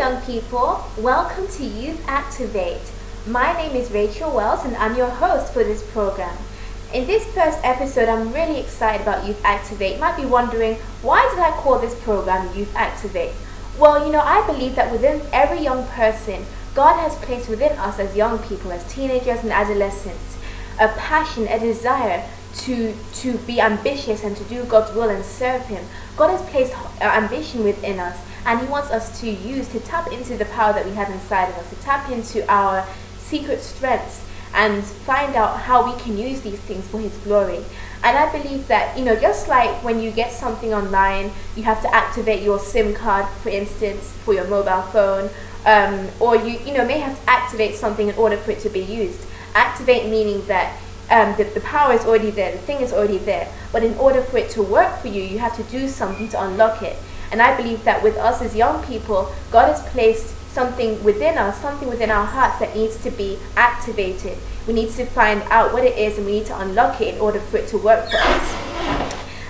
young people, welcome to Youth Activate. My name is Rachel Wells and I'm your host for this program. In this first episode, I'm really excited about Youth Activate. You might be wondering, why did I call this program Youth Activate? Well, I believe that within every young person, God has placed within us as young people, as teenagers and adolescents, a passion, a desire to be ambitious and to do God's will and serve Him. God has placed ambition within us, and He wants us to tap into the power that we have inside of us, to tap into our secret strengths and find out how we can use these things for His glory. And I believe that, just like when you get something online, you have to activate your SIM card, for instance, for your mobile phone, or you may have to activate something in order for it to be used. Activate meaning that the power is already there, the thing is already there, but in order for it to work for you, you have to do something to unlock it. And I believe that with us as young people, God has placed something within us, something within our hearts that needs to be activated. We need to find out what it is and we need to unlock it in order for it to work for us.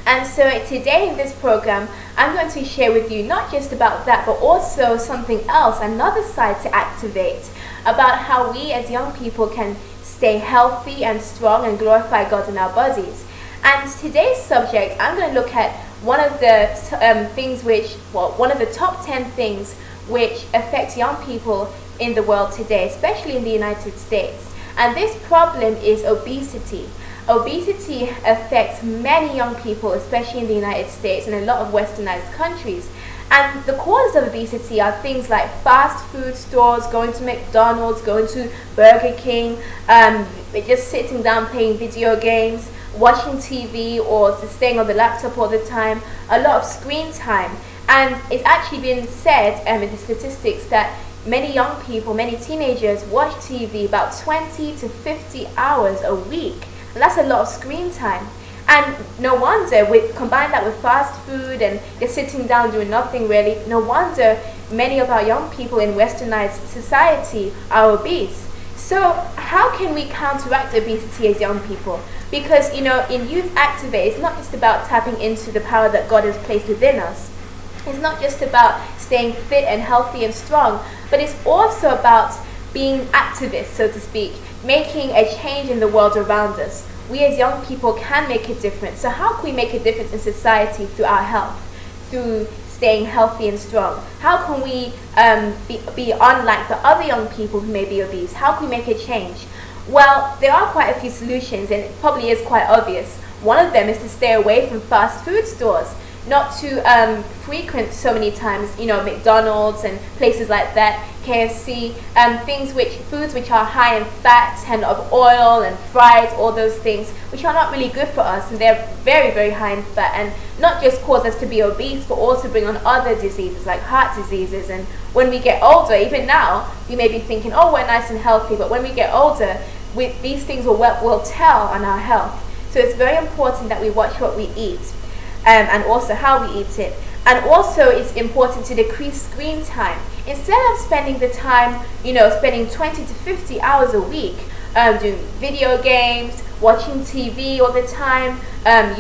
And so today in this program, I'm going to share with you not just about that, but also something else, another side to activate, about how we as young people can stay healthy and strong and glorify God in our bodies. And today's subject, I'm going to look at one of the one of the top 10 things which affect young people in the world today, especially in the United States. And this problem is obesity. Obesity affects many young people, especially in the United States and a lot of westernized countries. And the causes of obesity are things like fast food stores, going to McDonald's, going to Burger King, just sitting down playing video games, watching TV, or just staying on the laptop all the time, a lot of screen time. And it's actually been said in the statistics that many young people, many teenagers watch TV about 20 to 50 hours a week. And that's a lot of screen time. And no wonder, combine that with fast food and just sitting down doing nothing really, no wonder many of our young people in westernized society are obese. So how can we counteract obesity as young people? Because, in Youth Activate, it's not just about tapping into the power that God has placed within us. It's not just about staying fit and healthy and strong, but it's also about being activists, so to speak, making a change in the world around us. We as young people can make a difference. So how can we make a difference in society through our health, through staying healthy and strong? How can we be unlike the other young people who may be obese? How can we make a change? Well, there are quite a few solutions, and it probably is quite obvious. One of them is to stay away from fast food stores, not to frequent so many times, McDonald's and places like that, KFC, foods which are high in fat and of oil and fried, all those things, which are not really good for us, and they're very, very high in fat, and not just cause us to be obese, but also bring on other diseases like heart diseases. And when we get older, even now, we may be thinking, oh, we're nice and healthy, but when we get older, these things will tell on our health. So it's very important that we watch what we eat, and also how we eat it. And also it's important to decrease screen time. Instead of spending the time, spending 20 to 50 hours a week doing video games, watching TV all the time,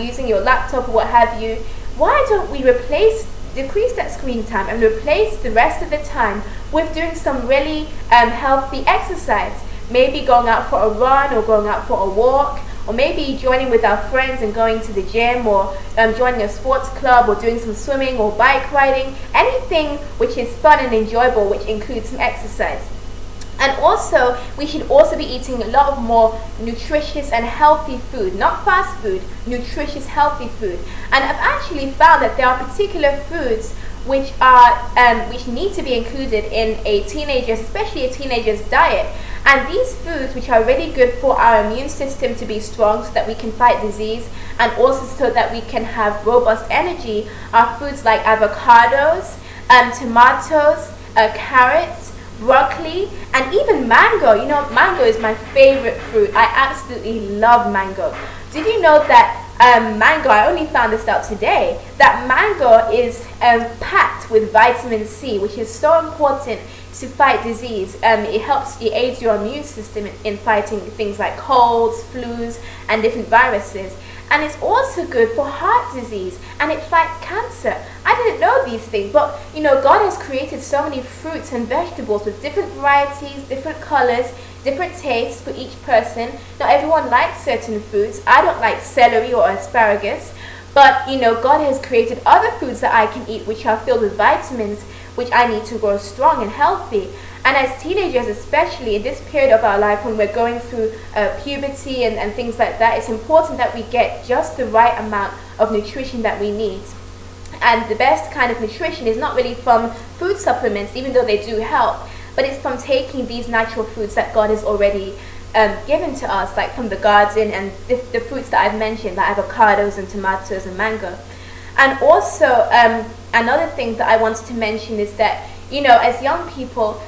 using your laptop or what have you, why don't we decrease that screen time and replace the rest of the time with doing some really healthy exercise? Maybe going out for a run or going out for a walk, or maybe joining with our friends and going to the gym, or joining a sports club, or doing some swimming or bike riding, anything which is fun and enjoyable, which includes some exercise. And also, we should also be eating a lot of more nutritious and healthy food, not fast food, nutritious, healthy food. And I've actually found that there are particular foods which need to be included in a teenager's, especially a teenager's diet. And these foods, which are really good for our immune system to be strong so that we can fight disease, and also so that we can have robust energy, are foods like avocados, tomatoes, carrots, broccoli, and even mango. Mango is my favorite fruit. I absolutely love mango. Did you know that mango, I only found this out today, that mango is packed with vitamin C, which is so important to fight disease. It aids your immune system in fighting things like colds, flus, and different viruses. And it's also good for heart disease, and it fights cancer. I didn't know these things, but God has created so many fruits and vegetables with different varieties, different colors, different tastes for each person. Not everyone likes certain foods. I don't like celery or asparagus, but God has created other foods that I can eat which are filled with vitamins, which I need to grow strong and healthy. And as teenagers, especially in this period of our life when we're going through puberty and things like that, it's important that we get just the right amount of nutrition that we need. And the best kind of nutrition is not really from food supplements, even though they do help, but it's from taking these natural foods that God has already given to us, like from the garden, and the fruits that I've mentioned, like avocados and tomatoes and mango. And also, another thing that I wanted to mention is that, as young people,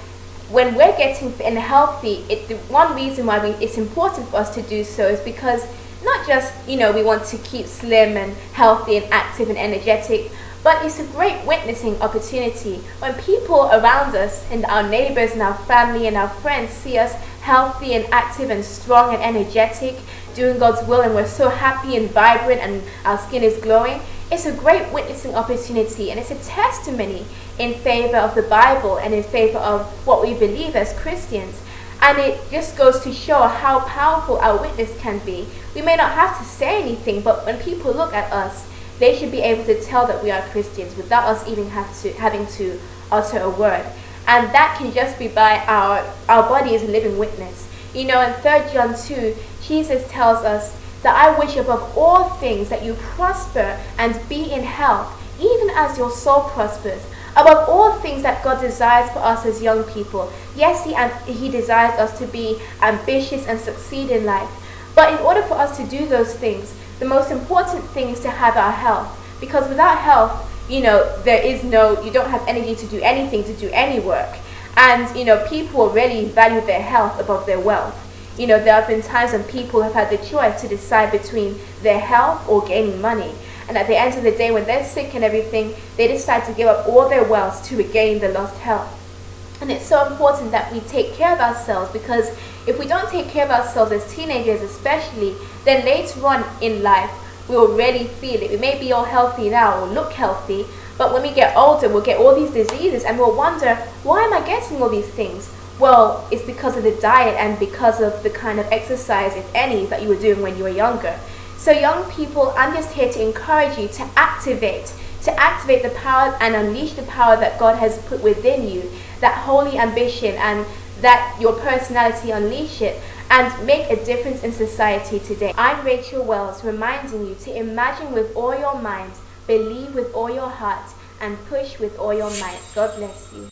when we're getting fit and healthy, the one reason why it's important for us to do so is because not just, we want to keep slim and healthy and active and energetic, but it's a great witnessing opportunity. When people around us and our neighbors and our family and our friends see us healthy and active and strong and energetic, doing God's will, and we're so happy and vibrant and our skin is glowing, it's a great witnessing opportunity, and it's a testimony in favor of the Bible and in favor of what we believe as Christians. And it just goes to show how powerful our witness can be. We may not have to say anything, but when people look at us, they should be able to tell that we are Christians without us even having to utter a word. And that can just be by our body as a living witness. In 3 John 2, Jesus tells us that I wish above all things that you prosper and be in health, even as your soul prospers. Above all things that God desires for us as young people. Yes, He desires us to be ambitious and succeed in life. But in order for us to do those things, the most important thing is to have our health. Because without health, you don't have energy to do anything, to do any work. And, people really value their health above their wealth. There have been times when people have had the choice to decide between their health or gaining money. And at the end of the day, when they're sick and everything, they decide to give up all their wealth to regain the lost health. And it's so important that we take care of ourselves, because if we don't take care of ourselves as teenagers especially, then later on in life, we will really feel it. We may be all healthy now or look healthy, but when we get older, we'll get all these diseases and we'll wonder, why am I getting all these things? Well, it's because of the diet and because of the kind of exercise, if any, that you were doing when you were younger. So young people, I'm just here to encourage you to activate the power and unleash the power that God has put within you, that holy ambition, and that your personality, unleash it and make a difference in society today. I'm Rachel Wells, reminding you to imagine with all your mind, believe with all your heart, and push with all your might. God bless you.